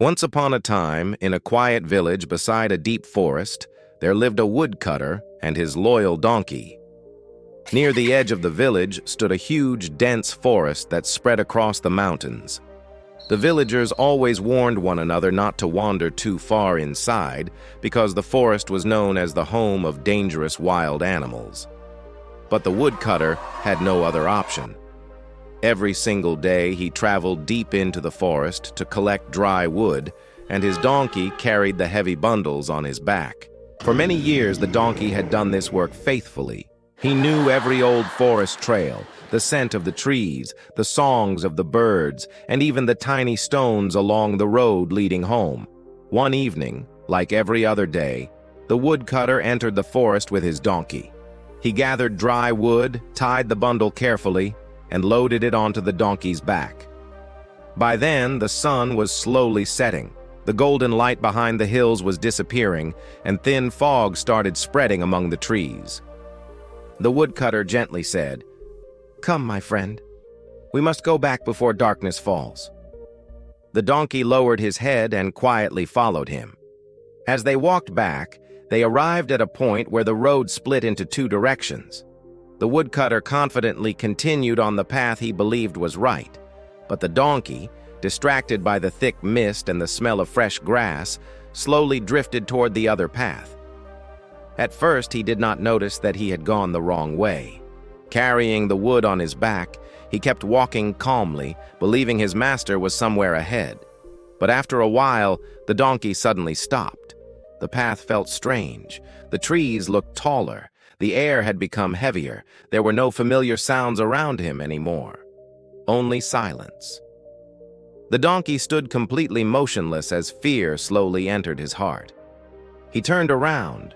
Once upon a time, in a quiet village beside a deep forest, there lived a woodcutter and his loyal donkey. Near the edge of the village stood a huge, dense forest that spread across the mountains. The villagers always warned one another not to wander too far inside because the forest was known as the home of dangerous wild animals. But the woodcutter had no other option. Every single day he traveled deep into the forest to collect dry wood, and his donkey carried the heavy bundles on his back. For many years the donkey had done this work faithfully. He knew every old forest trail, the scent of the trees, the songs of the birds, and even the tiny stones along the road leading home. One evening, like every other day, the woodcutter entered the forest with his donkey. He gathered dry wood, tied the bundle carefully, and loaded it onto the donkey's back. By then, the sun was slowly setting. The golden light behind the hills was disappearing, and thin fog started spreading among the trees. The woodcutter gently said, "Come, my friend. We must go back before darkness falls." The donkey lowered his head and quietly followed him. As they walked back, they arrived at a point where the road split into two directions. The woodcutter confidently continued on the path he believed was right, but the donkey, distracted by the thick mist and the smell of fresh grass, slowly drifted toward the other path. At first, he did not notice that he had gone the wrong way. Carrying the wood on his back, he kept walking calmly, believing his master was somewhere ahead. But after a while, the donkey suddenly stopped. The path felt strange. The trees looked taller. The air had become heavier. There were no familiar sounds around him anymore. Only silence. The donkey stood completely motionless as fear slowly entered his heart. He turned around,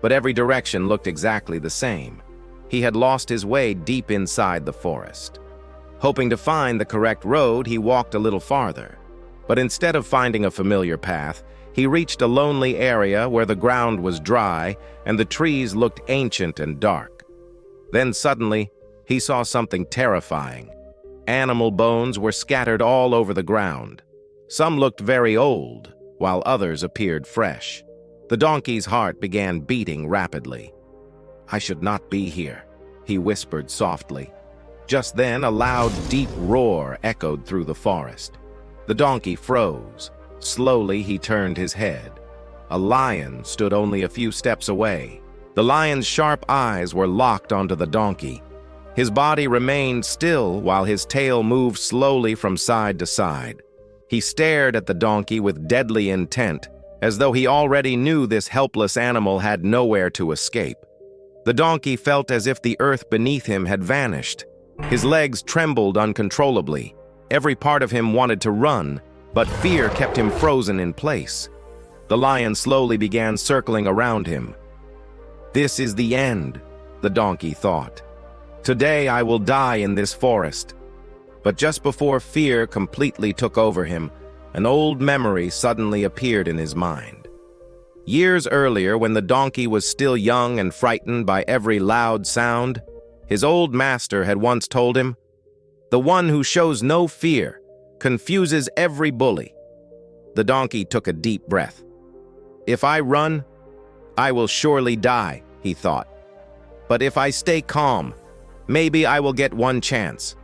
but every direction looked exactly the same. He had lost his way deep inside the forest. Hoping to find the correct road, he walked a little farther. But instead of finding a familiar path, he reached a lonely area where the ground was dry and the trees looked ancient and dark. Then suddenly, he saw something terrifying. Animal bones were scattered all over the ground. Some looked very old, while others appeared fresh. The donkey's heart began beating rapidly. "I should not be here," he whispered softly. Just then, a loud, deep roar echoed through the forest. The donkey froze. Slowly, he turned his head. A lion stood only a few steps away. The lion's sharp eyes were locked onto the donkey. His body remained still while his tail moved slowly from side to side. He stared at the donkey with deadly intent, as though he already knew this helpless animal had nowhere to escape. The donkey felt as if the earth beneath him had vanished. His legs trembled uncontrollably. Every part of him wanted to run, but fear kept him frozen in place. The lion slowly began circling around him. "This is the end," the donkey thought. "Today I will die in this forest." But just before fear completely took over him, an old memory suddenly appeared in his mind. Years earlier, when the donkey was still young and frightened by every loud sound, his old master had once told him, "The one who shows no fear confuses every bully." The donkey took a deep breath. "If I run, I will surely die," he thought. "But if I stay calm, maybe I will get one chance."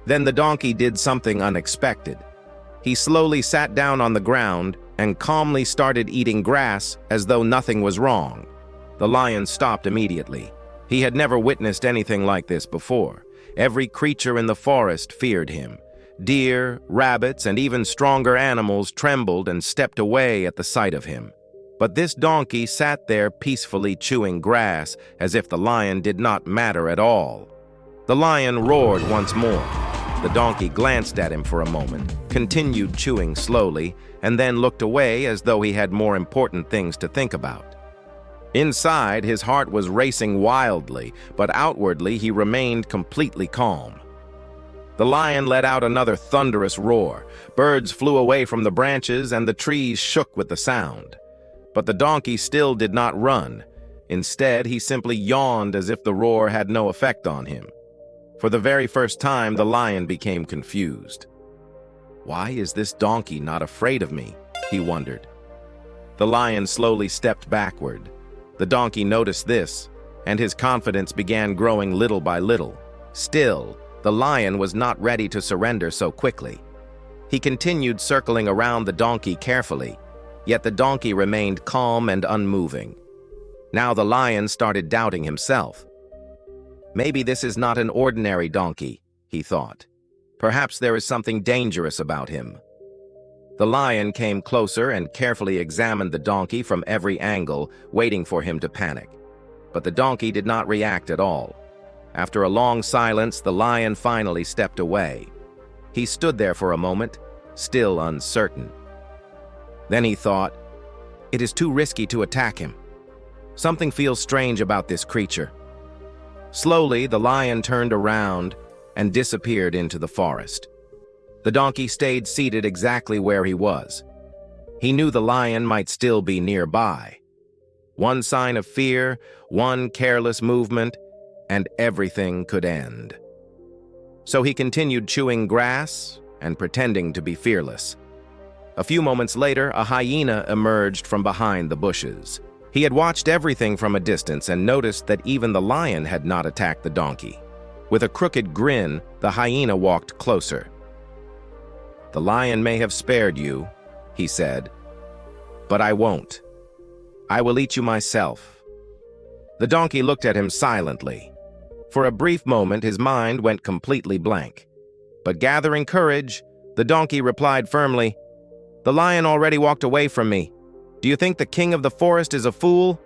Then the donkey did something unexpected. He slowly sat down on the ground and calmly started eating grass as though nothing was wrong. The lion stopped immediately. He had never witnessed anything like this before. Every creature in the forest feared him. Deer, rabbits, and even stronger animals trembled and stepped away at the sight of him. But this donkey sat there peacefully chewing grass as if the lion did not matter at all. The lion roared once more. The donkey glanced at him for a moment, continued chewing slowly, and then looked away as though he had more important things to think about. Inside, his heart was racing wildly, but outwardly he remained completely calm. The lion let out another thunderous roar. Birds flew away from the branches and the trees shook with the sound. But the donkey still did not run. Instead, he simply yawned as if the roar had no effect on him. For the very first time, the lion became confused. Why is this donkey not afraid of me? He wondered. The lion slowly stepped backward. The donkey noticed this, and his confidence began growing little by little. Still, the lion was not ready to surrender so quickly. He continued circling around the donkey carefully, yet the donkey remained calm and unmoving. Now the lion started doubting himself. Maybe this is not an ordinary donkey, he thought. Perhaps there is something dangerous about him. The lion came closer and carefully examined the donkey from every angle, waiting for him to panic. But the donkey did not react at all. After a long silence, the lion finally stepped away. He stood there for a moment, still uncertain. Then he thought, it is too risky to attack him. Something feels strange about this creature. Slowly, the lion turned around and disappeared into the forest. The donkey stayed seated exactly where he was. He knew the lion might still be nearby. One sign of fear, one careless movement, and everything could end. So he continued chewing grass and pretending to be fearless. A few moments later, a hyena emerged from behind the bushes. He had watched everything from a distance and noticed that even the lion had not attacked the donkey. With a crooked grin, the hyena walked closer. "The lion may have spared you," he said, "but I won't. I will eat you myself." The donkey looked at him silently. For a brief moment, his mind went completely blank. But gathering courage, the donkey replied firmly, "The lion already walked away from me. Do you think the king of the forest is a fool?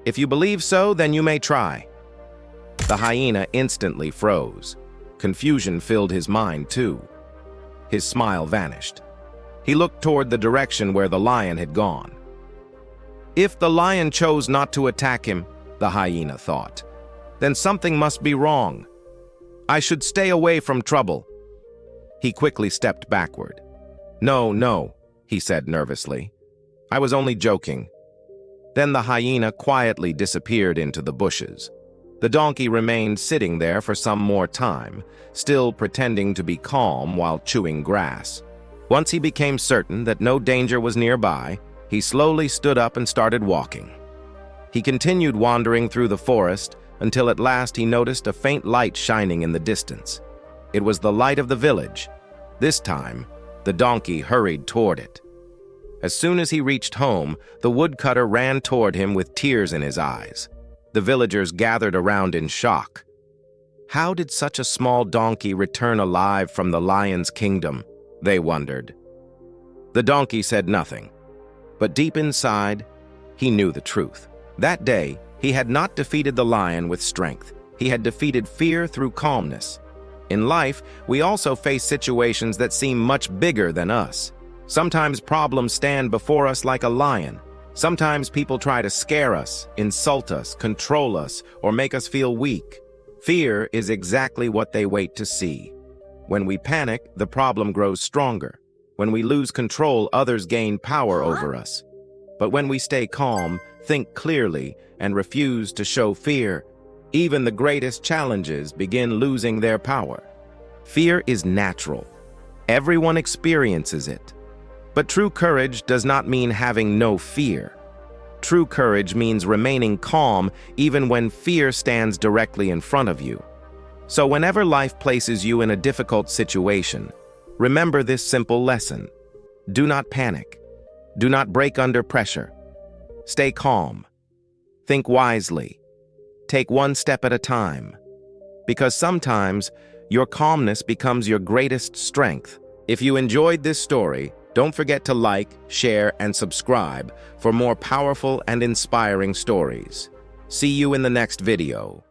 If you believe so, then you may try." The hyena instantly froze. Confusion filled his mind too. His smile vanished. He looked toward the direction where the lion had gone. If the lion chose not to attack him, the hyena thought, then something must be wrong. I should stay away from trouble. He quickly stepped backward. No, he said nervously. I was only joking." Then the hyena quietly disappeared into the bushes. The donkey remained sitting there for some more time, still pretending to be calm while chewing grass. Once he became certain that no danger was nearby, he slowly stood up and started walking. He continued wandering through the forest until at last he noticed a faint light shining in the distance. It was the light of the village. This time, the donkey hurried toward it. As soon as he reached home, the woodcutter ran toward him with tears in his eyes. The villagers gathered around in shock. How did such a small donkey return alive from the lion's kingdom? They wondered. The donkey said nothing, but deep inside, he knew the truth. That day, he had not defeated the lion with strength. He had defeated fear through calmness. In life, we also face situations that seem much bigger than us. Sometimes problems stand before us like a lion. Sometimes people try to scare us, insult us, control us, or make us feel weak. Fear is exactly what they wait to see. When we panic, the problem grows stronger. When we lose control, others gain power over us. But when we stay calm, think clearly, and refuse to show fear, even the greatest challenges begin losing their power. Fear is natural. Everyone experiences it. But true courage does not mean having no fear. True courage means remaining calm even when fear stands directly in front of you. So whenever life places you in a difficult situation, remember this simple lesson. Do not panic. Do not break under pressure. Stay calm. Think wisely. Take one step at a time. Because sometimes, your calmness becomes your greatest strength. If you enjoyed this story, don't forget to like, share, and subscribe for more powerful and inspiring stories. See you in the next video.